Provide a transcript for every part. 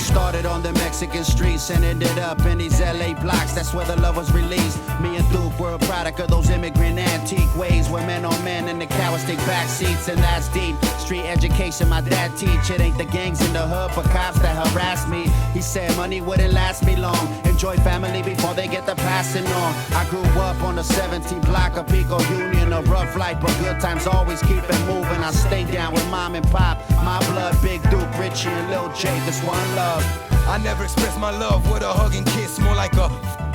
started on the Mexican streets and ended up in these LA blocks. That's where the love was released. Me and Duke were a product of those immigrant antique ways, where men on men and the cowards take back seats, and that's deep. Street education my dad teach. It ain't the gangs in the hood but cops that harass me. He said money wouldn't last me long. Enjoy family before they get the passing on. I grew up on the 17th block of Pico Union. A rough life but good times always keep it moving. I stay down with mom and pop. My blood, Big Duke, Richie and Lil J. This one love. I never expressed my love with a hug and kiss, more like a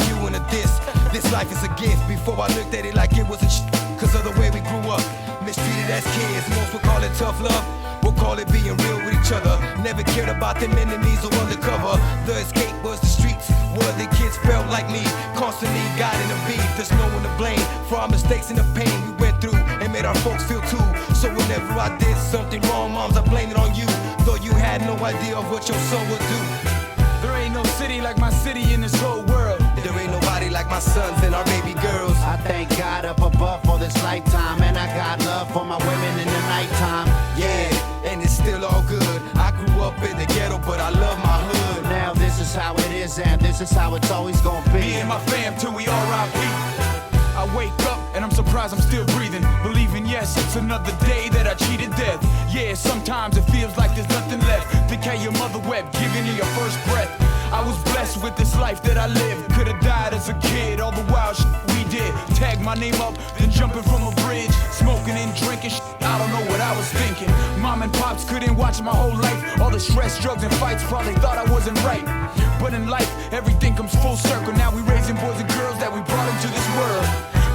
you and a diss. This life is a gift. Before I looked at it like it wasn't cause of the way we grew up. Mistreated as kids, most would call it tough love. We'll call it being real with each other. Never cared about them enemies or undercover. The escape was the streets, where the kids felt like me, constantly guiding the beat. There's no one to blame for our mistakes and the pain we went through, and made our folks feel too. So whenever I did something wrong, moms, I blame it on you, though you had no idea of what your son would do. There ain't no city like my city in this whole world. There ain't nobody like my sons and our baby girls. I thank God up above for this lifetime, and I got love for my women in the nighttime. Yeah, and it's still all good. I grew up in the ghetto, but I love my hood. Now this is how it is, and this is how it's always gonna be. Me and my fam till we R.I.P. I wake up and I'm surprised I'm still breathing, believing yes, it's another day that I cheated death. Yeah, sometimes it feels like there's nothing left. Think how your mother wept, giving you your first breath. I was blessed with this life that I lived. Could've died as a kid, all the wild shit we did. Tag my name up, then jumping from a bridge, smoking and drinking shit. I don't know what I was thinking. Mom and pops couldn't watch my whole life. All the stress, drugs, and fights probably thought I wasn't right. But in life, everything comes full circle. Now we raising boys and girls that we brought into this world.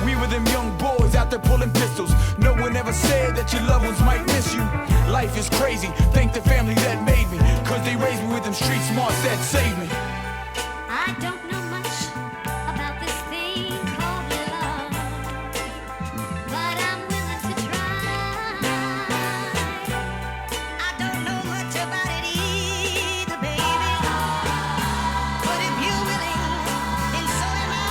We were them young boys out there pulling pistols. No one ever said that your loved ones might miss you. Life is crazy, thank the family that made me, cause they raised me with them street smarts that saved me. I don't know much about this thing called love, but I'm willing to try. I don't know much about it either, baby, but if you're willing, then so am I.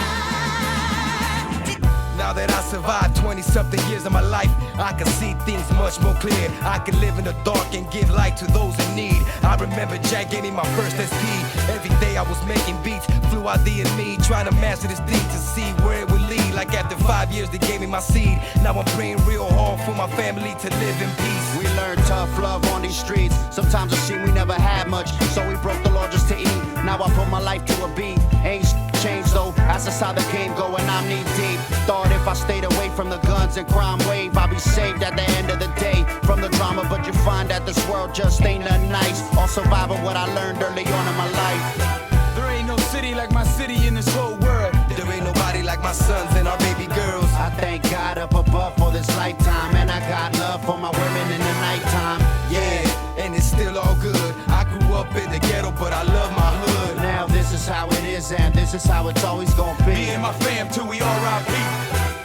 Now that I survived 20-something years of my life, I can see things much more clear. I can live in the dark and give light to those in need. I remember Jack gave me my first SP. Every day I was making beats, flew out the and me, trying to master this thing to see where it would lead. Like after 5 years they gave me my seed. Now I'm praying real hard for my family to live in peace. We learned tough love on these streets. Sometimes it seemed we never had much, so we broke the law just to eat. Now I put my life to a beat. Ain't changed though, that's just how the game go, and I'm knee deep. Thought if I stayed away from the guns and crime wave, I'd be saved at the end of the day from the drama, but you find that this world just ain't nothing nice. All surviving what I learned early on in my life. There ain't no city like my city in this whole world. There ain't nobody like my sons and our baby girls. I thank God up above for this lifetime, and I got love for my women in the nighttime. Yeah, and it's still all good. I grew up in the ghetto, but I love my hood. Now this is how it is, and this is how it's always gonna be. Me and my fam till we R.I.P.